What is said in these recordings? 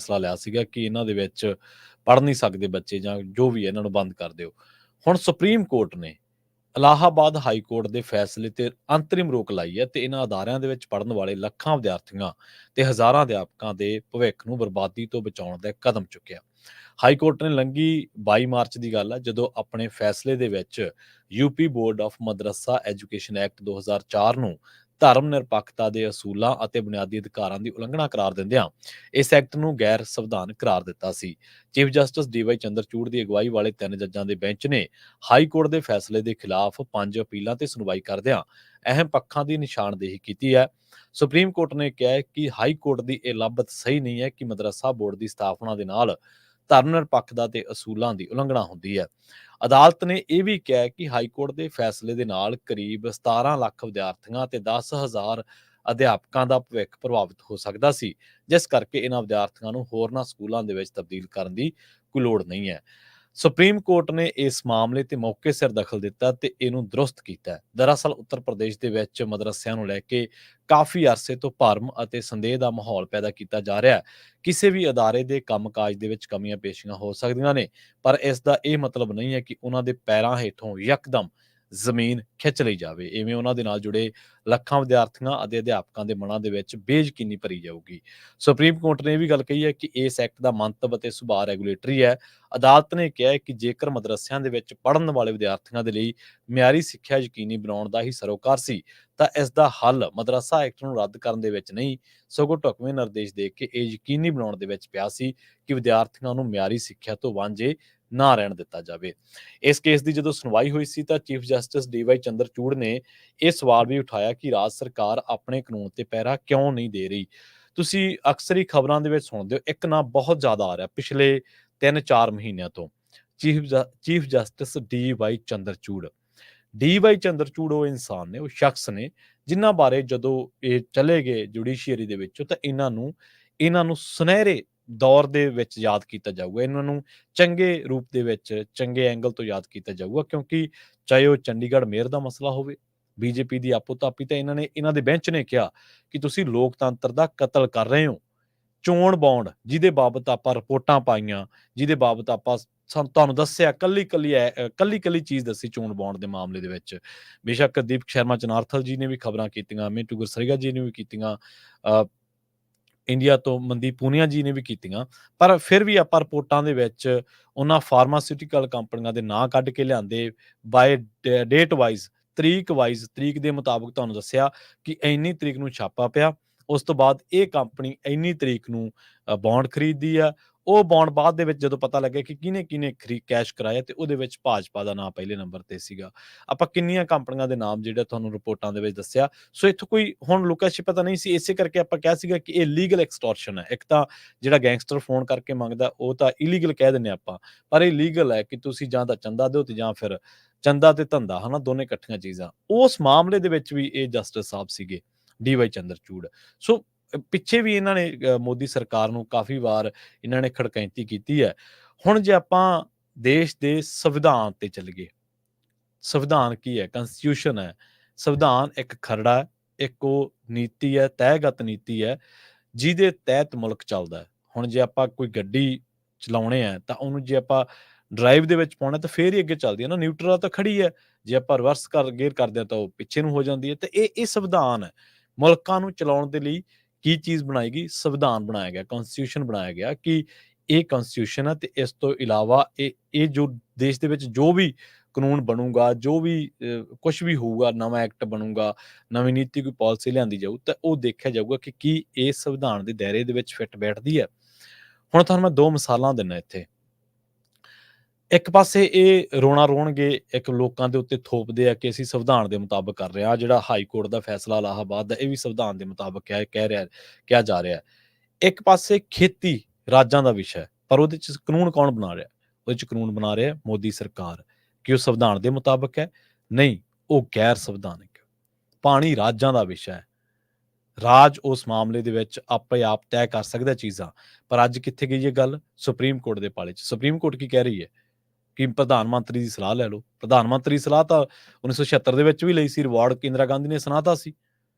ਫੈਸਲਾ ਲਿਆ ਸੀਗਾ ਕਿ ਇਹਨਾਂ ਦੇ ਵਿੱਚ ਪੜ੍ਹ ਨਹੀਂ ਸਕਦੇ ਬੱਚੇ ਜਾਂ ਜੋ ਵੀ ਹੈ ਇਹਨਾਂ ਨੂੰ ਬੰਦ ਕਰ ਦਿਓ। ਹੁਣ ਸੁਪਰੀਮ ਕੋਰਟ ਨੇ ਇਲਾਹਾਬਾਦ ਹਾਈ ਕੋਰਟ ਦੇ ਫੈਸਲੇ ਤੇ ਅੰਤਰਿਮ ਰੋਕ ਲਾਈ ਹੈ ਤੇ ਇਹਨਾਂ ਅਦਾਰਿਆਂ ਦੇ ਵਿੱਚ ਪੜ੍ਹਨ ਵਾਲੇ ਲੱਖਾਂ ਵਿਦਿਆਰਥੀਆਂ ਤੇ ਹਜ਼ਾਰਾਂ ਅਧਿਆਪਕਾਂ ਦੇ ਭਵਿੱਖ ਨੂੰ ਬਰਬਾਦੀ ਤੋਂ ਬਚਾਉਣ ਦਾ ਕਦਮ ਚੁੱਕਿਆ। ਹਾਈ ਕੋਰਟ ਨੇ ਲੰਘੀ 22 ਮਾਰਚ ਦੀ ਗੱਲ ਹੈ ਜਦੋਂ ਆਪਣੇ ਫੈਸਲੇ ਦੇ ਵਿੱਚ UP board of Madarsa education act 2004 ਨੂੰ ਧਰਮ ਨਿਰਪੱਖਤਾ ਦੇ ਅਸੂਲਾਂ ਅਤੇ ਬੁਨਿਆਦੀ ਅਧਿਕਾਰਾਂ ਦੀ ਉਲੰਘਣਾ ਕਰਾਰ ਦਿੰਦਿਆਂ ਇਸ ਐਕਟ ਨੂੰ ਗੈਰ ਸੰਵਿਧਾਨਕ ਕਰਾਰ ਦਿੱਤਾ ਸੀ। ਚੀਫ ਜਸਟਿਸ ਡੀ.ਵਾਈ ਚੰਦਰਚੂੜ ਦੀ ਅਗਵਾਈ ਵਾਲੇ 3 ਜੱਜਾਂ ਦੇ ਬੈਂਚ ਨੇ ਹਾਈ ਕੋਰਟ ਦੇ ਫੈਸਲੇ ਦੇ ਖਿਲਾਫ 5 ਅਪੀਲਾਂ ਤੇ ਸੁਣਵਾਈ ਕਰਦਿਆਂ ਅਹਿਮ ਪੱਖਾਂ ਦੀ ਨਿਸ਼ਾਨਦੇਹੀ ਕੀਤੀ ਹੈ। ਸੁਪਰੀਮ ਕੋਰਟ ਨੇ ਕਿਹਾ ਹੈ ਕਿ ਹਾਈ ਕੋਰਟ ਦੀ ਇਹ ਲੱਭਤ ਸਹੀ ਨਹੀਂ ਹੈ ਕਿ ਮਦਰਸਾ ਬੋਰਡ ਦੀ ਸਥਾਪਨਾ ਦੇ ਨਾਲ ਧਰਮ ਨਿਰਪੱਖਤਾ ਦੇ ਅਸੂਲਾਂ ਦੀ ਉਲੰਘਣਾ ਹੁੰਦੀ ਹੈ। ਅਦਾਲਤ ਨੇ ਇਹ ਵੀ ਕਿਹਾ ਕਿ ਹਾਈ ਕੋਰਟ ਦੇ ਫੈਸਲੇ ਦੇ ਨਾਲ ਕਰੀਬ 17 ਲੱਖ ਵਿਦਿਆਰਥੀਆਂ ਤੇ 10,000 ਅਧਿਆਪਕਾਂ ਦਾ ਭਵਿੱਖ ਪ੍ਰਭਾਵਿਤ ਹੋ ਸਕਦਾ ਸੀ, ਜਿਸ ਕਰਕੇ ਇਹਨਾਂ ਵਿਦਿਆਰਥੀਆਂ ਨੂੰ ਹੋਰਨਾਂ ਸਕੂਲਾਂ ਦੇ ਵਿੱਚ ਤਬਦੀਲ ਕਰਨ ਦੀ ਕੋਈ ਲੋੜ ਨਹੀਂ ਹੈ। ਸੁਪਰੀਮ ਕੋਰਟ ਨੇ ਇਸ ਮਾਮਲੇ ਤੇ ਮੌਕੇ ਸਿਰ ਦਖਲ ਦਿੱਤਾ ਤੇ ਇਹਨੂੰ ਦਰੁਸਤ ਕੀਤਾ। ਦਰਅਸਲ ਉੱਤਰ ਪ੍ਰਦੇਸ਼ ਦੇ ਵਿੱਚ ਮਦਰਸਿਆਂ ਨੂੰ ਲੈ ਕੇ ਕਾਫੀ ਅਰਸੇ ਤੋਂ ਭਰਮ ਅਤੇ ਸੰਦੇਹ ਦਾ ਮਾਹੌਲ ਪੈਦਾ ਕੀਤਾ ਜਾ ਰਿਹਾ ਹੈ। ਕਿਸੇ ਵੀ ਅਦਾਰੇ ਦੇ ਕੰਮਕਾਜ ਦੇ ਵਿੱਚ ਕਮੀਆਂ ਪੇਸ਼ੀਆਂ ਹੋ ਸਕਦੀਆਂ ਨੇ, ਪਰ ਇਸ ਦਾ ਇਹ ਮਤਲਬ ਨਹੀਂ ਹੈ ਕਿ ਉਹਨਾਂ ਦੇ ਪੈਰਾਂ ਹੇਠੋਂ ਯਕਦਮ ਜ਼ਮੀਨ ਖਿੱਚ ਲਈ ਜਾਵੇ। ਇਵੇਂ ਉਹਨਾਂ ਦੇ ਨਾਲ ਜੁੜੇ ਲੱਖਾਂ ਵਿਦਿਆਰਥੀਆਂ ਅਤੇ ਅਧਿਆਪਕਾਂ ਦੇ ਮਨਾਂ ਦੇ ਵਿੱਚ ਬੇਯਕੀਨੀ ਭਰੀ ਜਾਊਗੀ। ਸੁਪਰੀਮ ਕੋਰਟ ਨੇ ਇਹ ਵੀ ਗੱਲ ਕਹੀ ਹੈ ਕਿ ਇਸ ਐਕਟ ਦਾ ਮੰਤਵ ਅਤੇ ਸੁਭਾਅ ਰੈਗੂਲੇਟਰੀ ਹੈ। ਅਦਾਲਤ ਨੇ ਕਿਹਾ ਹੈ ਕਿ ਜੇਕਰ ਮਦਰਸਿਆਂ ਦੇ ਵਿੱਚ ਪੜ੍ਹਨ ਵਾਲੇ ਵਿਦਿਆਰਥੀਆਂ ਦੇ ਲਈ ਮਿਆਰੀ ਸਿੱਖਿਆ ਯਕੀਨੀ ਬਣਾਉਣ ਦਾ ਹੀ ਸਰੋਕਾਰ ਸੀ, ਤਾਂ ਇਸ ਦਾ ਹੱਲ ਮਦਰਸਾ ਐਕਟ ਨੂੰ ਰੱਦ ਕਰਨ ਦੇ ਵਿੱਚ ਨਹੀਂ, ਸਗੋਂ ਢੁਕਵੇਂ ਨਿਰਦੇਸ਼ ਦੇ ਕੇ ਇਹ ਯਕੀਨੀ ਬਣਾਉਣ ਦੇ ਵਿੱਚ ਪਿਆ ਸੀ ਕਿ ਵਿਦਿਆਰਥੀਆਂ ਨੂੰ ਮਿਆਰੀ ਸਿੱਖਿਆ ਤੋਂ ਵਾਂਝੇ ਨਾ ਰਹਿਣ ਦਿੱਤਾ ਜਾਵੇ। ਇਸ ਕੇਸ ਦੀ ਜਦੋਂ ਸੁਣਵਾਈ ਹੋਈ ਸੀ ਤਾਂ ਚੀਫ ਜਸਟਿਸ ਡੀ.ਵਾਈ ਚੰਦਰਚੂੜ ਨੇ ਇਹ ਸਵਾਲ ਵੀ ਉਠਾਇਆ ਕਿ ਰਾਜ ਸਰਕਾਰ ਆਪਣੇ ਕਾਨੂੰਨ ਤੇ ਪਹਿਰਾ ਕਿਉਂ ਨਹੀਂ ਦੇ ਰਹੀ। ਤੁਸੀਂ ਅਕਸਰ ਹੀ ਖਬਰਾਂ ਦੇ ਵਿੱਚ ਸੁਣਦੇ ਹੋ, ਇੱਕ ਨਾਂ ਬਹੁਤ ਜ਼ਿਆਦਾ ਆ ਰਿਹਾ ਪਿਛਲੇ 3-4 ਮਹੀਨਿਆਂ ਤੋਂ, ਚੀਫ ਜਸਟਿਸ ਡੀ.ਵਾਈ ਚੰਦਰਚੂੜ। ਡੀ.ਵਾਈ ਚੰਦਰਚੂੜ ਉਹ ਇਨਸਾਨ ਨੇ, ਉਹ ਸ਼ਖਸ ਨੇ ਜਿਨ੍ਹਾਂ ਬਾਰੇ ਜਦੋਂ ਇਹ ਚਲੇ ਗਏ ਜੁਡੀਸ਼ੀਅਰੀ ਦੇ ਵਿੱਚੋਂ ਤਾਂ ਇਹਨਾਂ ਨੂੰ ਸੁਨਹਿਰੇ ਦੌਰ ਦੇ ਵਿੱਚ ਯਾਦ ਕੀਤਾ ਜਾਊਗਾ। ਇਹਨਾਂ ਨੂੰ ਚੰਗੇ ਰੂਪ ਦੇ ਵਿੱਚ, ਚੰਗੇ ਐਂਗਲ ਤੋਂ ਯਾਦ ਕੀਤਾ ਜਾਊਗਾ, ਕਿਉਂਕਿ ਚਾਹੇ ਉਹ ਚੰਡੀਗੜ੍ਹ ਮੇਅਰ ਦਾ ਮਸਲਾ ਹੋਵੇ, ਬੀਜੇਪੀ ਦੀ ਆਪੋ-ਤਾਪੀ, ਤਾਂ ਇਹਨਾਂ ਦੇ ਬੈਂਚ ਨੇ ਕਿਹਾ ਕਿ ਤੁਸੀਂ ਲੋਕਤੰਤਰ ਦਾ ਕਤਲ ਕਰ ਰਹੇ ਹੋ। ਚੋਣ ਬੌਂਡ ਜਿਹਦੇ ਬਾਬਤ ਆਪਾਂ ਰਿਪੋਰਟਾਂ ਪਾਈਆਂ, ਜਿਹਦੇ ਬਾਬਤ ਆਪਾਂ ਤੁਹਾਨੂੰ ਦੱਸਿਆ, ਕੱਲੀ ਚੀਜ਼ ਦੱਸੀ ਚੋਣ ਬੌਂਡ ਦੇ ਮਾਮਲੇ ਦੇ ਵਿੱਚ। ਬੇਸ਼ੱਕ ਦੀਪਕ ਸ਼ਰਮਾ ਚਨਾਰਥਲ ਜੀ ਨੇ ਵੀ ਖਬਰਾਂ ਕੀਤੀਆਂ, ਮਿੰਟੂ ਗੁਰਸਰੀਆ ਜੀ ਨੇ ਵੀ ਕੀਤੀਆਂ, ਇੰਡੀਆ ਤੋਂ ਮਨਦੀਪ ਪੂਨੀਆ ਜੀ ਨੇ ਵੀ ਕੀਤੀਆਂ, ਪਰ ਫਿਰ ਵੀ ਆਪਾਂ ਰਿਪੋਰਟਾਂ ਦੇ ਵਿੱਚ ਉਹਨਾਂ ਫਾਰਮਾਸਿਊਟੀਕਲ ਕੰਪਨੀਆਂ ਦੇ ਨਾਂ ਕੱਢ ਕੇ ਲਿਆਂਦੇ, ਬਾਏ ਡੇਟ ਵਾਈਜ਼, ਤਰੀਕ ਦੇ ਮੁਤਾਬਕ ਤੁਹਾਨੂੰ ਦੱਸਿਆ ਕਿ ਇੰਨੀ ਤਰੀਕ ਨੂੰ ਛਾਪਾ ਪਿਆ, ਉਸ ਤੋਂ ਬਾਅਦ ਇਹ ਕੰਪਨੀ ਇੰਨੀ ਤਰੀਕ ਨੂੰ ਬੌਂਡ ਖਰੀਦਦੀ ਆ। ਉਹ ਬੌਂਡ ਬਾਅਦ ਦੇ ਵਿੱਚ ਜਦੋਂ ਪਤਾ ਲੱਗਿਆ ਕਿ ਕਿਹਨੇ ਕੈਸ਼ ਕਰਾਇਆ, ਤੇ ਉਹਦੇ ਵਿੱਚ ਭਾਜਪਾ ਦਾ ਨਾਂ ਪਹਿਲੇ ਨੰਬਰ ਤੇ ਸੀਗਾ। ਆਪਾਂ ਕਿੰਨੀਆਂ ਕੰਪਨੀਆਂ ਦੇ ਨਾਮ ਜਿਹੜੇ ਤੁਹਾਨੂੰ ਰਿਪੋਰਟਾਂ ਦੇ ਵਿੱਚ ਦੱਸਿਆ। ਸੋ ਇੱਥੋਂ ਕੋਈ ਹੁਣ ਲੁਕਾ ਛਿਪਾ ਤਾਂ ਨਹੀਂ ਸੀ, ਇਸੇ ਕਰਕੇ ਆਪਾਂ ਕਿਹਾ ਸੀਗਾ ਕਿ ਇਹ ਲੀਗਲ ਐਕਸਟੋਰਸ਼ਨ ਹੈ। ਇੱਕ ਤਾਂ ਜਿਹੜਾ ਗੈਂਗਸਟਰ ਫੋਨ ਕਰਕੇ ਮੰਗਦਾ ਉਹ ਤਾਂ ਇਲੀਗਲ ਕਹਿ ਦਿੰਦੇ ਆਪਾਂ, ਪਰ ਇਹ ਲੀਗਲ ਹੈ ਕਿ ਤੁਸੀਂ ਜਾਂ ਤਾਂ ਚੰਦਾ ਦਿਓ ਤੇ ਜਾਂ ਫਿਰ ਚੰਦਾ ਤੇ ਧੰਦਾ, ਹਨਾ, ਦੋਨੇ ਇਕੱਠੀਆਂ ਚੀਜ਼ਾਂ। ਉਸ ਮਾਮਲੇ ਦੇ ਵਿੱਚ ਵੀ ਇਹ ਜਸਟਿਸ ਸਾਹਿਬ ਸੀਗੇ, ਡੀ.ਵਾਈ ਚੰਦਰਚੂੜ। ਸੋ ਪਿੱਛੇ ਵੀ ਇਹਨਾਂ ਨੇ ਮੋਦੀ ਸਰਕਾਰ ਨੂੰ ਕਾਫੀ ਵਾਰ ਇਹਨਾਂ ਨੇ ਖੜਕੈਂਤੀ ਕੀਤੀ ਹੈ। ਹੁਣ ਜੇ ਆਪਾਂ ਦੇਸ਼ ਦੇ ਸੰਵਿਧਾਨ ਤੇ ਚੱਲੀਏ, ਸੰਵਿਧਾਨ ਕੀ ਹੈ? ਕੰਸਟੀਟਿਊਸ਼ਨ ਹੈ। ਸੰਵਿਧਾਨ ਇੱਕ ਖਰੜਾ ਹੈ, ਇੱਕ ਉਹ ਨੀਤੀ ਹੈ, ਤੈਅਗਤ ਨੀਤੀ ਹੈ ਜਿਹਦੇ ਤਹਿਤ ਮੁਲਕ ਚੱਲਦਾ ਹੈ। ਹੁਣ ਜੇ ਆਪਾਂ ਕੋਈ ਗੱਡੀ ਚਲਾਉਣੇ ਆ ਤਾਂ ਉਹਨੂੰ ਜੇ ਆਪਾਂ ਡਰਾਈਵ ਦੇ ਵਿੱਚ ਪਾਉਣਾ ਤਾਂ ਫੇਰ ਹੀ ਅੱਗੇ ਚੱਲਦੀ ਹੈ ਨਾ, ਨਿਊਟਰਲ ਤਾਂ ਖੜੀ ਹੈ। ਜੇ ਆਪਾਂ ਰਿਵਰਸ ਗੇਅਰ ਕਰਦੇ ਹਾਂ ਤਾਂ ਉਹ ਪਿੱਛੇ ਨੂੰ ਹੋ ਜਾਂਦੀ ਹੈ। ਤੇ ਇਹ ਸੰਵਿਧਾਨ ਹੈ। ਮੁਲਕਾਂ ਨੂੰ ਚਲਾਉਣ ਦੇ ਲਈ ਕੀ ਚੀਜ਼ ਬਣਾਈ ਗਈ? ਸੰਵਿਧਾਨ ਬਣਾਇਆ ਗਿਆ, ਕਨਸਟੀਟਿਊਸ਼ਨ ਬਣਾਇਆ ਗਿਆ ਕਿ ਇਹ ਕਨਸਟੀਟਿਊਸ਼ਨ ਹੈ ਤੇ ਇਸ ਤੋਂ ਇਲਾਵਾ ਇਹ ਜੋ ਦੇਸ਼ ਦੇ ਵਿੱਚ ਜੋ ਵੀ ਕਾਨੂੰਨ ਬਣੂਗਾ, ਜੋ ਵੀ ਕੁਛ ਵੀ ਹੋਊਗਾ, ਨਵਾਂ ਐਕਟ ਬਣੂਗਾ, ਨਵੀਂ ਨੀਤੀ, ਕੋਈ ਪਾਲਿਸੀ ਲਿਆਂਦੀ ਜਾਊ, ਤਾਂ ਉਹ ਦੇਖਿਆ ਜਾਊਗਾ ਕਿ ਕੀ ਇਹ ਸੰਵਿਧਾਨ ਦੇ ਦਾਇਰੇ ਦੇ ਵਿੱਚ ਫਿੱਟ ਬੈਠਦੀ ਹੈ। ਹੁਣ ਤੁਹਾਨੂੰ ਮੈਂ 2 ਮਿਸਾਲਾਂ ਦਿੰਦਾ ਇੱਥੇ। ਇੱਕ ਪਾਸੇ ਇਹ ਰੋਣਾ ਰੋਣਗੇ, ਇੱਕ ਲੋਕਾਂ ਦੇ ਉੱਤੇ ਥੋਪਦੇ ਆ ਕਿ ਅਸੀਂ ਸੰਵਿਧਾਨ ਦੇ ਮੁਤਾਬਕ ਕਰ ਰਹੇ ਹਾਂ। ਜਿਹੜਾ ਹਾਈ ਕੋਰਟ ਦਾ ਫੈਸਲਾ ਇਲਾਹਾਬਾਦ ਦਾ, ਇਹ ਵੀ ਸੰਵਿਧਾਨ ਦੇ ਮੁਤਾਬਕ ਕਿਹਾ ਜਾ ਰਿਹਾ। ਇੱਕ ਪਾਸੇ ਖੇਤੀ ਰਾਜਾਂ ਦਾ ਵਿਸ਼ਾ ਹੈ, ਪਰ ਉਹਦੇ 'ਚ ਕਾਨੂੰਨ ਕੌਣ ਬਣਾ ਰਿਹਾ? ਉਹਦੇ 'ਚ ਕਾਨੂੰਨ ਬਣਾ ਰਿਹਾ ਮੋਦੀ ਸਰਕਾਰ। ਕਿ ਉਹ ਸੰਵਿਧਾਨ ਦੇ ਮੁਤਾਬਕ ਹੈ? ਨਹੀਂ, ਉਹ ਗੈਰ ਸੰਵਿਧਾਨਕ ਹੈ। ਪਾਣੀ ਰਾਜਾਂ ਦਾ ਵਿਸ਼ਾ ਹੈ। ਰਾਜ ਉਸ ਮਾਮਲੇ ਦੇ ਵਿੱਚ ਆਪੇ ਆਪ ਤੈਅ ਕਰ ਸਕਦਾ ਚੀਜ਼ਾਂ, ਪਰ ਅੱਜ ਕਿੱਥੇ ਗਈ ਇਹ ਗੱਲ? ਸੁਪਰੀਮ ਕੋਰਟ ਦੇ ਪਾਲੇ 'ਚ। ਸੁਪਰੀਮ ਕੋਰਟ ਕੀ ਕਹਿ ਰਹੀ ਹੈ ਕਿ ਪ੍ਰਧਾਨ ਮੰਤਰੀ ਦੀ ਸਲਾਹ ਲੈ ਲਓ। ਪ੍ਰਧਾਨ ਮੰਤਰੀ ਸਲਾਹ ਤਾਂ 1976 ਦੇ ਵਿੱਚ ਵੀ ਲਈ ਸੀ, ਰਿਵਾਰਡ ਇੰਦਰਾ ਗਾਂਧੀ ਨੇ ਸੁਣਾਤਾ ਸੀ।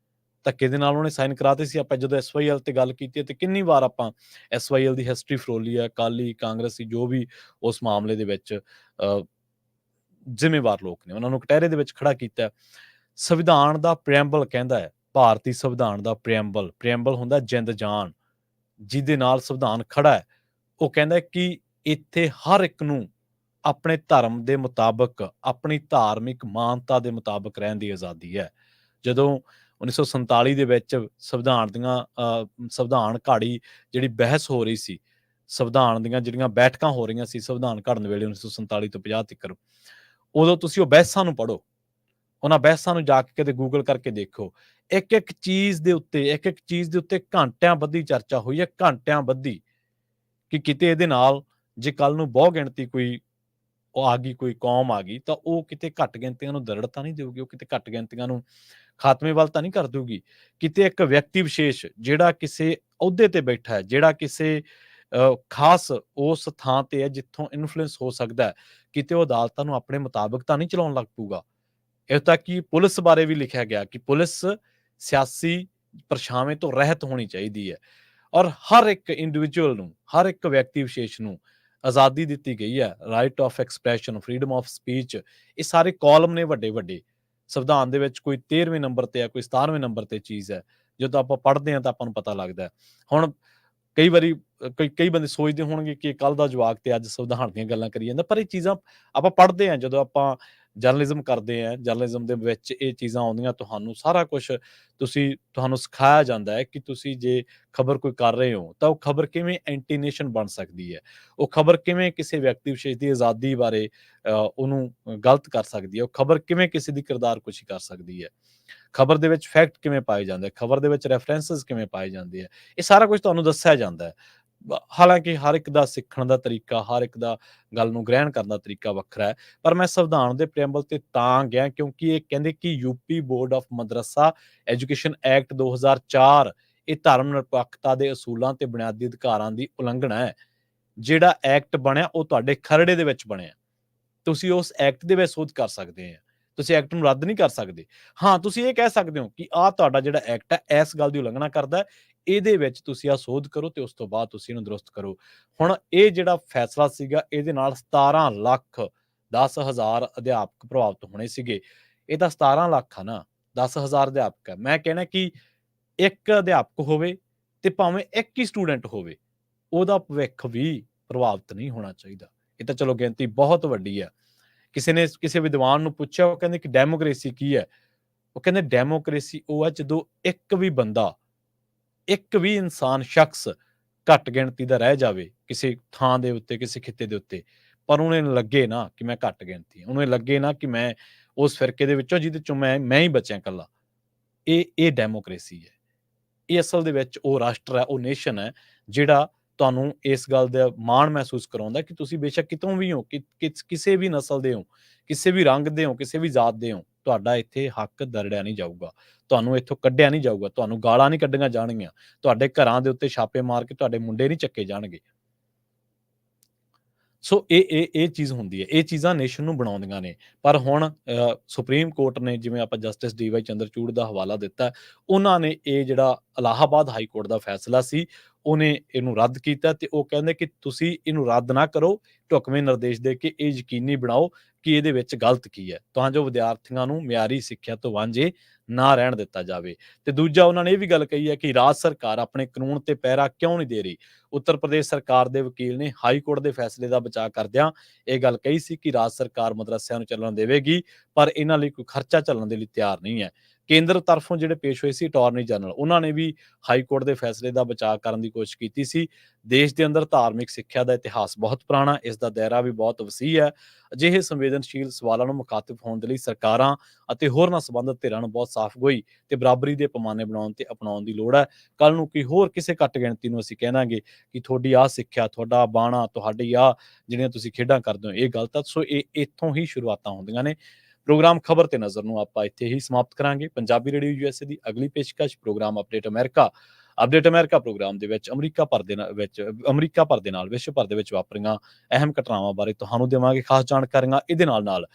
ਧੱਕੇ ਦੇ ਨਾਲ ਉਹਨੇ ਸਾਈਨ ਕਰਾਤੇ ਸੀ। ਆਪਾਂ ਜਦੋਂ SYL ਤੇ ਗੱਲ ਕੀਤੀ ਤੇ ਕਿੰਨੀ ਵਾਰ ਆਪਾਂ SYL ਦੀ ਹਿਸਟਰੀ ਫਰੋਲੀ ਹੈ, ਅਕਾਲੀ ਕਾਂਗਰਸੀ ਜੋ ਵੀ ਉਸ ਮਾਮਲੇ ਦੇ ਵਿੱਚ ਜ਼ਿੰਮੇਵਾਰ ਲੋਕ ਨੇ ਉਹਨਾਂ ਨੂੰ ਕਟਹਿਰੇ ਦੇ ਵਿੱਚ ਖੜਾ ਕੀਤਾ। ਸੰਵਿਧਾਨ ਦਾ ਪ੍ਰੀਐਂਬਲ ਕਹਿੰਦਾ ਹੈ, ਭਾਰਤੀ ਸੰਵਿਧਾਨ ਦਾ ਪ੍ਰੀਐਂਬਲ ਹੁੰਦਾ ਜਿੰਦ ਜਾਨ, ਜਿਹਦੇ ਨਾਲ ਸੰਵਿਧਾਨ ਖੜਾ ਹੈ। ਉਹ ਕਹਿੰਦਾ ਕਿ ਇੱਥੇ ਹਰ ਇੱਕ ਨੂੰ ਆਪਣੇ ਧਰਮ ਦੇ ਮੁਤਾਬਕ, ਆਪਣੀ ਧਾਰਮਿਕ ਮਾਨਤਾ ਦੇ ਮੁਤਾਬਕ ਰਹਿਣ ਦੀ ਆਜ਼ਾਦੀ ਹੈ। ਜਦੋਂ 1947 ਦੇ ਵਿੱਚ ਸੰਵਿਧਾਨ ਘਾੜੀ ਜਿਹੜੀ ਬਹਿਸ ਹੋ ਰਹੀ ਸੀ, ਸੰਵਿਧਾਨ ਦੀਆਂ ਜਿਹੜੀਆਂ ਬੈਠਕਾਂ ਹੋ ਰਹੀਆਂ ਸੀ ਸੰਵਿਧਾਨ ਘੜਨ ਵੇਲੇ 1947 ਤੋਂ 50 ਤੱਕ, ਉਦੋਂ ਤੁਸੀਂ ਉਹ ਬਹਿਸਾਂ ਨੂੰ ਪੜ੍ਹੋ, ਉਹਨਾਂ ਬਹਿਸਾਂ ਨੂੰ ਜਾ ਕੇ ਕਦੇ ਗੂਗਲ ਕਰਕੇ ਦੇਖੋ। ਇੱਕ ਚੀਜ਼ ਦੇ ਉੱਤੇ ਘੰਟਿਆਂ ਬੱਧੀ ਚਰਚਾ ਹੋਈ ਹੈ, ਘੰਟਿਆਂ ਬੱਧੀ, ਕਿ ਕਿਤੇ ਇਹਦੇ ਨਾਲ ਜੇ ਕੱਲ ਨੂੰ ਬਹੁ ਗਿਣਤੀ ਕੋਈ ਆ ਗਈ, ਕੋਈ ਕੌਮ ਆ ਗਈ, ਤਾਂ ਉਹ ਕਿਤੇ ਘੱਟ ਗਿਣਤੀਆਂ ਨੂੰ ਦਰੜ ਤਾਂ ਨਹੀਂ ਦੇਊਗੀ, ਉਹ ਕਿਤੇ ਘੱਟ ਗਿਣਤੀਆਂ ਨੂੰ ਖਾਤਮੇ ਵੱਲ ਤਾਂ ਨਹੀਂ ਕਰ ਦਊਗੀ। ਕਿਤੇ ਇੱਕ ਵਿਅਕਤੀ ਵਿਸ਼ੇਸ਼ ਜਿਹੜਾ ਕਿਸੇ ਅਹੁਦੇ ਤੇ ਬੈਠਾ ਹੈ, ਜਿਹੜਾ ਕਿਸੇ ਖਾਸ ਉਸ ਥਾਂ ਤੇ ਹੈ ਜਿੱਥੋਂ ਇਨਫਲੂਐਂਸ ਹੋ ਸਕਦਾ ਹੈ, ਕਿਤੇ ਉਹ ਅਦਾਲਤਾਂ ਨੂੰ ਆਪਣੇ ਮੁਤਾਬਕ ਤਾਂ ਨਹੀਂ ਚਲਾਉਣ ਲੱਗ ਪਊਗਾ। ਇੱਥੋਂ ਤੱਕ ਕਿ ਪੁਲਿਸ ਬਾਰੇ ਵੀ ਲਿਖਿਆ ਗਿਆ ਕਿ ਪੁਲਿਸ ਸਿਆਸੀ ਪਰਛਾਵੇਂ ਤੋਂ ਰਹਿਤ ਹੋਣੀ ਚਾਹੀਦੀ ਹੈ, ਔਰ ਹਰ ਇੱਕ ਇੰਡੀਵਿਜੂਅਲ ਨੂੰ, ਹਰ ਇੱਕ ਵਿਅਕਤੀ ਵਿਸ਼ੇਸ਼ ਨੂੰ ਆਜ਼ਾਦੀ ਦਿੱਤੀ ਗਈ ਹੈ। Right of expression, freedom of speech, ਇਹ ਸਾਰੇ ਕਾਲਮ ਨੇ ਵੱਡੇ ਸੰਵਿਧਾਨ ਦੇ ਵਿੱਚ। ਕੋਈ 13ਵੇਂ ਨੰਬਰ ਤੇ ਹੈ, ਕੋਈ 17ਵੇਂ ਨੰਬਰ ਤੇ ਚੀਜ਼ ਹੈ। ਜਦੋਂ ਆਪਾਂ ਪੜ੍ਹਦੇ ਹਾਂ ਤਾਂ ਆਪਾਂ ਨੂੰ ਪਤਾ ਲੱਗਦਾ। ਹੁਣ ਕਈ ਵਾਰੀ ਕਈ ਬੰਦੇ ਸੋਚਦੇ ਹੋਣਗੇ ਕਿ ਕੱਲ ਦਾ ਜਵਾਕ ਤੇ ਅੱਜ ਸੰਵਿਧਾਨ ਦੀਆਂ ਗੱਲਾਂ ਕਰੀ ਜਾਂਦਾ, ਪਰ ਇਹ ਚੀਜ਼ਾਂ ਆਪਾਂ ਪੜ੍ਹਦੇ ਹਾਂ, ਜਦੋਂ ਆਪਾਂ ਜਰਨਲਿਜ਼ਮ ਕਰਦੇ ਹਾਂ, ਜਰਨਲਿਜ਼ਮ ਦੇ ਵਿੱਚ ਇਹ ਚੀਜ਼ਾਂ ਆਉਂਦੀਆਂ। ਤੁਹਾਨੂੰ ਸਾਰਾ ਕੁਛ ਤੁਹਾਨੂੰ ਸਿਖਾਇਆ ਜਾਂਦਾ ਹੈ ਕਿ ਤੁਸੀਂ ਜੇ ਖਬਰ ਕੋਈ ਕਰ ਰਹੇ ਹੋ ਤਾਂ ਉਹ ਖਬਰ ਕਿਵੇਂ ਐਂਟੀ ਨੇਸ਼ਨ ਬਣ ਸਕਦੀ ਹੈ, ਉਹ ਖਬਰ ਕਿਵੇਂ ਕਿਸੇ ਵਿਅਕਤੀ ਵਿਸ਼ੇਸ਼ ਦੀ ਆਜ਼ਾਦੀ ਬਾਰੇ ਉਹਨੂੰ ਗਲਤ ਕਰ ਸਕਦੀ ਹੈ, ਉਹ ਖਬਰ ਕਿਵੇਂ ਕਿਸੇ ਦੀ ਕਿਰਦਾਰਕੁਸ਼ੀ ਕਰ ਸਕਦੀ ਹੈ, ਖਬਰ ਦੇ ਵਿੱਚ ਫੈਕਟ ਕਿਵੇਂ ਪਾਏ ਜਾਂਦੇ, ਖਬਰ ਦੇ ਵਿੱਚ ਰੈਫਰੈਂਸਸ ਕਿਵੇਂ ਪਾਏ ਜਾਂਦੇ ਆ। ਇਹ ਸਾਰਾ ਕੁਝ ਤੁਹਾਨੂੰ ਦੱਸਿਆ ਜਾਂਦਾ ਹੈ। ਹਾਲਾਂਕਿ ਹਰ ਇੱਕ ਦਾ ਸਿੱਖਣ ਦਾ ਤਰੀਕਾ, ਹਰ ਇੱਕ ਦਾ ਗੱਲ ਨੂੰ ਗ੍ਰਹਿਣ ਕਰਨ ਦਾ ਤਰੀਕਾ ਵੱਖਰਾ ਹੈ। ਪਰ ਮੈਂ ਸੰਵਿਧਾਨ ਦੇ ਪ੍ਰੀਐਂਬਲ ਤੇ ਤਾਂ ਗਿਆ ਕਿਉਂਕਿ ਇਹ ਕਹਿੰਦੇ ਕਿ UP board of Madarsa education act 2004 ਇਹ ਧਰਮ ਨਿਰਪੱਖਤਾ ਦੇ ਅਸੂਲਾਂ ਤੇ ਬੁਨਿਆਦੀ ਅਧਿਕਾਰਾਂ ਦੀ ਉਲੰਘਣਾ ਹੈ। ਜਿਹੜਾ ਐਕਟ ਬਣਿਆ ਉਹ ਤੁਹਾਡੇ ਖਰੜੇ ਦੇ ਵਿੱਚ ਬਣਿਆ। ਤੁਸੀਂ ਉਸ ਐਕਟ ਦੇ ਵਿੱਚ ਸੋਧ ਕਰ ਸਕਦੇ ਆ, ਤੁਸੀਂ ਐਕਟ ਨੂੰ ਰੱਦ ਨਹੀਂ ਕਰ ਸਕਦੇ। ਹਾਂ, ਤੁਸੀਂ ਇਹ ਕਹਿ ਸਕਦੇ ਹੋ ਕਿ ਆਹ ਤੁਹਾਡਾ ਜਿਹੜਾ ਐਕਟ ਹੈ ਇਸ ਗੱਲ ਦੀ ਉਲੰਘਣਾ ਕਰਦਾ ਹੈ, ਇਹਦੇ ਵਿੱਚ ਤੁਸੀਂ ਆਹ ਸੋਧ ਕਰੋ ਤੇ ਉਸ ਤੋਂ ਬਾਅਦ ਤੁਸੀਂ ਇਹਨੂੰ ਦਰੁਸਤ ਕਰੋ। ਹੁਣ ਇਹ ਜਿਹੜਾ ਫੈਸਲਾ ਸੀਗਾ, ਇਹਦੇ ਨਾਲ 17 ਲੱਖ 10,000 ਅਧਿਆਪਕ ਪ੍ਰਭਾਵਿਤ ਹੋਣੇ ਸੀਗੇ। ਇਹ ਤਾਂ 17 ਲੱਖ ਆ ਨਾ, 10,000 ਅਧਿਆਪਕ ਹੈ। ਮੈਂ ਕਹਿਣਾ ਕਿ ਇੱਕ ਅਧਿਆਪਕ ਹੋਵੇ ਤੇ ਭਾਵੇਂ ਇੱਕ ਹੀ ਸਟੂਡੈਂਟ ਹੋਵੇ, ਉਹਦਾ ਭਵਿੱਖ ਵੀ ਪ੍ਰਭਾਵਿਤ ਨਹੀਂ ਹੋਣਾ ਚਾਹੀਦਾ। ਇਹ ਤਾਂ ਚਲੋ ਗਿਣਤੀ ਬਹੁਤ ਵੱਡੀ ਹੈ। ਕਿਸੇ ਨੇ ਕਿਸੇ ਵਿਦਵਾਨ ਨੂੰ ਪੁੱਛਿਆ, ਉਹ ਕਹਿੰਦੇ ਕਿ ਡੈਮੋਕ੍ਰੇਸੀ ਕੀ ਹੈ? ਉਹ ਕਹਿੰਦੇ ਡੈਮੋਕ੍ਰੇਸੀ ਉਹ ਹੈ ਜਦੋਂ ਇੱਕ ਵੀ ਬੰਦਾ, ਇੱਕ ਵੀ ਇਨਸਾਨ, ਸ਼ਖਸ ਘੱਟ ਗਿਣਤੀ ਦਾ ਰਹਿ ਜਾਵੇ ਕਿਸੇ ਥਾਂ ਦੇ ਉੱਤੇ, ਕਿਸੇ ਖਿੱਤੇ ਦੇ ਉੱਤੇ, ਪਰ ਉਹਨੂੰ ਲੱਗੇ ਨਾ ਕਿ ਮੈਂ ਘੱਟ ਗਿਣਤੀ ਹਾਂ, ਉਹਨੂੰ ਲੱਗੇ ਨਾ ਕਿ ਮੈਂ ਉਸ ਫਿਰਕੇ ਦੇ ਵਿੱਚੋਂ ਜਿਹਦੇ ਚੋਂ ਮੈਂ ਹੀ ਬਚਿਆ ਇਕੱਲਾ। ਇਹ ਡੈਮੋਕ੍ਰੇਸੀ ਹੈ। ਇਹ ਅਸਲ ਦੇ ਵਿੱਚ ਉਹ ਰਾਸ਼ਟਰ ਹੈ, ਉਹ ਨੇਸ਼ਨ ਹੈ ਜਿਹੜਾ ਤੁਹਾਨੂੰ ਇਸ ਗੱਲ ਦਾ ਮਾਣ ਮਹਿਸੂਸ ਕਰਾਉਂਦਾ ਕਿ ਤੁਸੀਂ ਬੇਸ਼ੱਕ ਕਿਤੋਂ ਵੀ ਹੋ, ਕਿਸੇ ਵੀ ਨਸਲ ਦੇ ਹੋ, ਕਿਸੇ ਵੀ ਰੰਗ ਦੇ ਹੋ, ਕਿਸੇ ਵੀ ਜ਼ਾਤ ਦੇ ਹੋ, ਤੁਹਾਡਾ ਇੱਥੇ ਹੱਕ ਦਰੜਿਆ ਨਹੀਂ ਜਾਊਗਾ, ਤੁਹਾਨੂੰ ਇੱਥੋਂ ਕੱਢਿਆ ਨਹੀਂ ਜਾਊਗਾ, ਤੁਹਾਨੂੰ ਗਾਲਾਂ ਨਹੀਂ ਕੱਢੀਆਂ ਜਾਣਗੀਆਂ, ਤੁਹਾਡੇ ਘਰਾਂ ਦੇ ਉੱਤੇ ਛਾਪੇ ਮਾਰ ਕੇ ਤੁਹਾਡੇ ਮੁੰਡੇ ਨਹੀਂ ਚੱਕੇ ਜਾਣਗੇ। ਸੋ ਇਹ ਚੀਜ਼ ਹੁੰਦੀ ਹੈ, ਇਹ ਚੀਜ਼ਾਂ ਨੇਸ਼ਨ ਨੂੰ ਬਣਾਉਂਦੀਆਂ ਨੇ। ਪਰ ਹੁਣ ਸੁਪਰੀਮ ਕੋਰਟ ਨੇ, ਜਿਵੇਂ ਆਪਾਂ ਜਸਟਿਸ DY ਚੰਦਰਚੂੜ ਦਾ ਹਵਾਲਾ ਦਿੱਤਾ, ਉਹਨਾਂ ਨੇ ਇਹ ਜਿਹੜਾ ਇਲਾਹਾਬਾਦ ਹਾਈ ਕੋਰਟ ਦਾ ਫੈਸਲਾ ਸੀ, ਉਹਨੇ ਇਹਨੂੰ ਰੱਦ ਕੀਤਾ ਤੇ ਉਹ ਕਹਿੰਦੇ ਕਿ ਤੁਸੀਂ ਇਹਨੂੰ ਰੱਦ ਨਾ ਕਰੋ, ਢੁਕਵੇਂ ਨਿਰਦੇਸ਼ ਦੇ ਕੇ ਇਹ ਯਕੀਨੀ ਬਣਾਓ ਕਿ ਇਹਦੇ ਵਿੱਚ ਗਲਤ ਕੀ ਹੈ, ਤਾਂ ਜੋ ਵਿਦਿਆਰਥੀਆਂ ਨੂੰ ਮਿਆਰੀ ਸਿੱਖਿਆ ਤੋਂ ਵਾਂਝੇ ਨਾ ਰਹਿਣ ਦਿੱਤਾ ਜਾਵੇ। ਤੇ ਦੂਜਾ, ਉਹਨਾਂ ਨੇ ਇਹ ਵੀ ਗੱਲ ਕਹੀ ਹੈ ਕਿ ਰਾਜ ਸਰਕਾਰ ਆਪਣੇ ਕਾਨੂੰਨ ਤੇ ਪਹਿਰਾ ਕਿਉਂ ਨਹੀਂ ਦੇ ਰਹੀ। ਉੱਤਰ ਪ੍ਰਦੇਸ਼ ਸਰਕਾਰ ਦੇ ਵਕੀਲ ਨੇ ਹਾਈ ਕੋਰਟ ਦੇ ਫੈਸਲੇ ਦਾ ਬਚਾਅ ਕਰਦਿਆਂ ਇਹ ਗੱਲ ਕਹੀ ਸੀ ਕਿ ਰਾਜ ਸਰਕਾਰ ਮਦਰਸਿਆਂ ਨੂੰ ਚੱਲਣ ਦੇਵੇਗੀ, ਪਰ ਇਹਨਾਂ ਲਈ ਕੋਈ ਖਰਚਾ ਚੱਲਣ ਦੇ ਲਈ ਤਿਆਰ ਨਹੀਂ ਹੈ। ਕੇਂਦਰ ਤਰਫੋਂ ਜਿਹੜੇ ਪੇਸ਼ ਹੋਏ ਸੀ ਅਟਾਰਨੀ ਜਨਰਲ, ਉਹਨਾਂ ਨੇ ਵੀ ਹਾਈ ਕੋਰਟ ਦੇ ਫੈਸਲੇ ਦਾ ਬਚਾਅ ਕਰਨ ਦੀ ਕੋਸ਼ਿਸ਼ ਕੀਤੀ ਸੀ। ਦੇਸ਼ ਦੇ ਅੰਦਰ ਧਾਰਮਿਕ ਸਿੱਖਿਆ ਦਾ ਇਤਿਹਾਸ ਬਹੁਤ ਪੁਰਾਣਾ, ਇਸ ਦਾ ਦਾਇਰਾ ਵੀ ਬਹੁਤ ਵਸੀਹ ਹੈ। ਅਜਿਹੇ ਸੰਵੇਦਨਸ਼ੀਲ ਸਵਾਲਾਂ ਨੂੰ ਮੁਖਾਤਿਬ ਹੋਣ ਦੇ ਲਈ ਸਰਕਾਰਾਂ ਅਤੇ ਹੋਰਨਾਂ ਸੰਬੰਧਿਤ ਧਿਰਾਂ ਨੂੰ ਬਹੁਤ ਸਾਫ਼ਗੋਈ ਤੇ ਬਰਾਬਰੀ ਦੇ ਪੈਮਾਨੇ ਬਣਾਉਣ ਤੇ ਅਪਣਾਉਣ ਦੀ ਲੋੜ ਹੈ। ਕੱਲ ਨੂੰ ਕੋਈ ਹੋਰ ਕਿਸੇ ਘੱਟ ਗਿਣਤੀ ਨੂੰ ਅਸੀਂ ਕਹਿਣਾਗੇ ਕਿ ਤੁਹਾਡੀ ਆਹ ਸਿੱਖਿਆ, ਤੁਹਾਡਾ ਬਾਣਾ, ਤੁਹਾਡੀ ਆਹ ਜਿਹੜੀਆਂ ਤੁਸੀਂ ਖੇਡਾਂ ਕਰਦੇ ਹੋ, ਇਹ ਗਲਤ ਹੈ। ਸੋ ਇਹ ਇੱਥੋਂ ਹੀ ਸ਼ੁਰੂਆਤਾਂ ਹੁੰਦੀਆਂ ਨੇ। ਪ੍ਰੋਗਰਾਮ ਖਬਰ ਤੇ ਨਜ਼ਰ ਨੂੰ ਆਪਾਂ ਇੱਥੇ ਹੀ ਸਮਾਪਤ ਕਰਾਂਗੇ। ਪੰਜਾਬੀ ਰੇਡੀਓ USA ਦੀ ਅਗਲੀ ਪੇਸ਼ਕਸ਼ ਪ੍ਰੋਗਰਾਮ ਅਪਡੇਟ ਅਮਰੀਕਾ ਪ੍ਰੋਗਰਾਮ ਦੇ ਵਿੱਚ ਅਮਰੀਕਾ ਭਰ ਦੇ ਨਾਲ ਵਿਸ਼ਵ ਭਰ ਦੇ ਵਿੱਚ ਵਾਪਰੀਆਂ ਅਹਿਮ ਘਟਨਾਵਾਂ ਬਾਰੇ ਤੁਹਾਨੂੰ ਦੇਵਾਂਗੇ ਖਾਸ ਜਾਣਕਾਰੀਆਂ। ਇਹਦੇ ਨਾਲ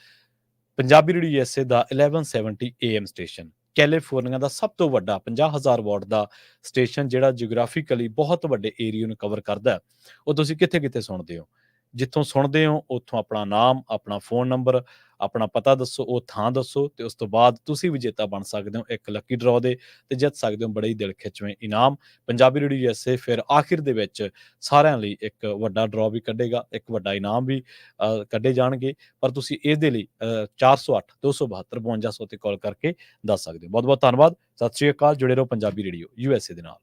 ਪੰਜਾਬੀ ਰੇਡੀਓ USA ਦਾ 1170 AM ਸਟੇਸ਼ਨ ਕੈਲੀਫੋਰਨੀਆ ਦਾ ਸਭ ਤੋਂ ਵੱਡਾ 50,000 ਵਾਟ ਦਾ ਸਟੇਸ਼ਨ ਜਿਹੜਾ ਜਿਓਗ੍ਰਾਫਿਕਲੀ ਬਹੁਤ ਵੱਡੇ ਏਰੀਆ ਨੂੰ ਕਵਰ ਕਰਦਾ ਹੈ। ਉਹ ਤੁਸੀਂ ਕਿੱਥੇ-ਕਿੱਥੇ ਸੁਣਦੇ ਹੋ। ਜਿੱਥੋਂ ਸੁਣਦੇ ਹੋ ਉੱਥੋਂ ਆਪਣਾ ਨਾਮ, ਆਪਣਾ ਫ਼ੋਨ ਨੰਬਰ, ਆਪਣਾ ਪਤਾ ਦੱਸੋ, ਉਹ ਥਾਂ ਦੱਸੋ ਤੇ ਉਸ ਤੋਂ ਬਾਅਦ ਤੁਸੀਂ ਵਿਜੇਤਾ ਬਣ ਸਕਦੇ ਹੋ ਇੱਕ ਲੱਕੀ ਡਰਾਅ ਦੇ ਤੇ ਜਿੱਤ ਸਕਦੇ ਹੋ ਬੜੇ ਹੀ ਦਿਲ ਖਿੱਚਵੇਂ ਇਨਾਮ। ਪੰਜਾਬੀ ਰੇਡੀਓ USA ਫਿਰ ਆਖਿਰ ਦੇ ਵਿੱਚ ਸਾਰਿਆਂ ਲਈ ਇੱਕ ਵੱਡਾ ਡਰਾਅ ਵੀ ਕੱਢੇਗਾ, ਇੱਕ ਵੱਡਾ ਇਨਾਮ ਵੀ ਕੱਢੇ ਜਾਣਗੇ। ਪਰ ਤੁਸੀਂ ਇਹਦੇ ਲਈ 408 272 5200 ਤੇ ਕਾਲ ਕਰਕੇ ਦੱਸ ਸਕਦੇ ਹੋ। ਬਹੁਤ-ਬਹੁਤ ਧੰਨਵਾਦ। ਸਤਿ ਸ਼੍ਰੀ ਅਕਾਲ। ਜੁੜੇ ਰਹੋ ਪੰਜਾਬੀ ਰੇਡੀਓ USA ਦੇ ਨਾਲ।